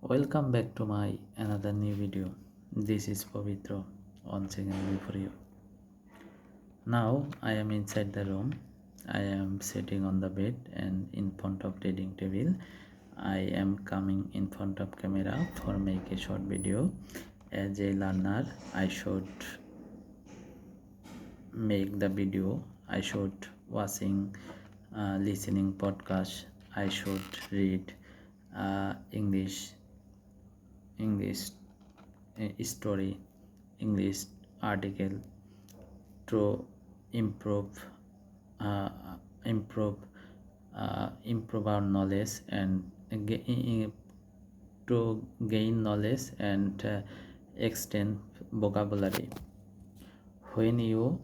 Welcome back to my another new video. This is Pavitro once again for you. Now I am inside the room. I am sitting on the bed and in front of reading table. I am coming in front of camera for make a short video. As a learner, I should make the video. I should watching, listening podcast. I should read English story, English article to improve uh, improve improve our knowledge and to gain knowledge and extend vocabulary. When you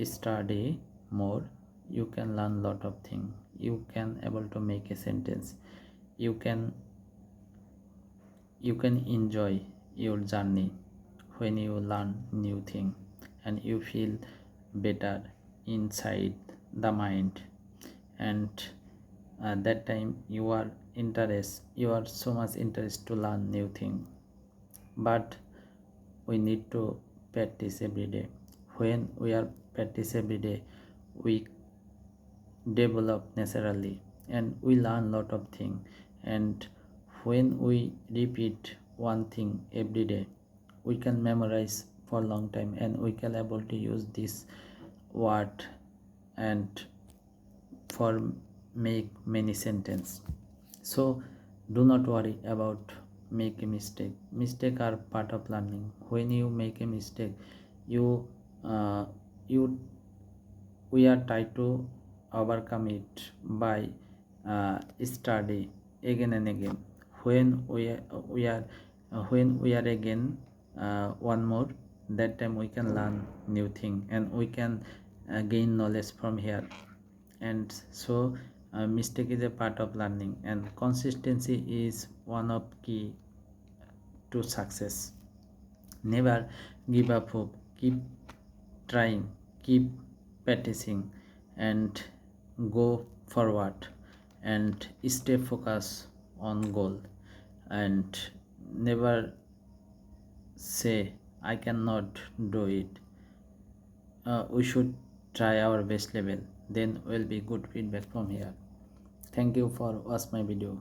study more, you can learn lot of things. You can able to make a sentence. You can enjoy your journey when you learn new thing and you feel better inside the mind, and that time you are so much interest to learn new thing, but we need to practice every day. When we are practice every day, we develop naturally and we learn lot of things. And when we repeat one thing every day, we can memorize for a long time and we can able to use this word and for make many sentence. So do not worry about make a mistake are part of learning. When you make a mistake, you uh, you we are try to overcome it by study again and again. When we are again one more, that time we can learn new thing and we can gain knowledge from here. And so mistake is a part of learning and consistency is one of key to success. Never give up hope. Keep trying, keep practicing, and go forward and stay focused on goal. And never say I cannot do it. We should try our best level. Then will be good feedback from here. Thank you for watch my video.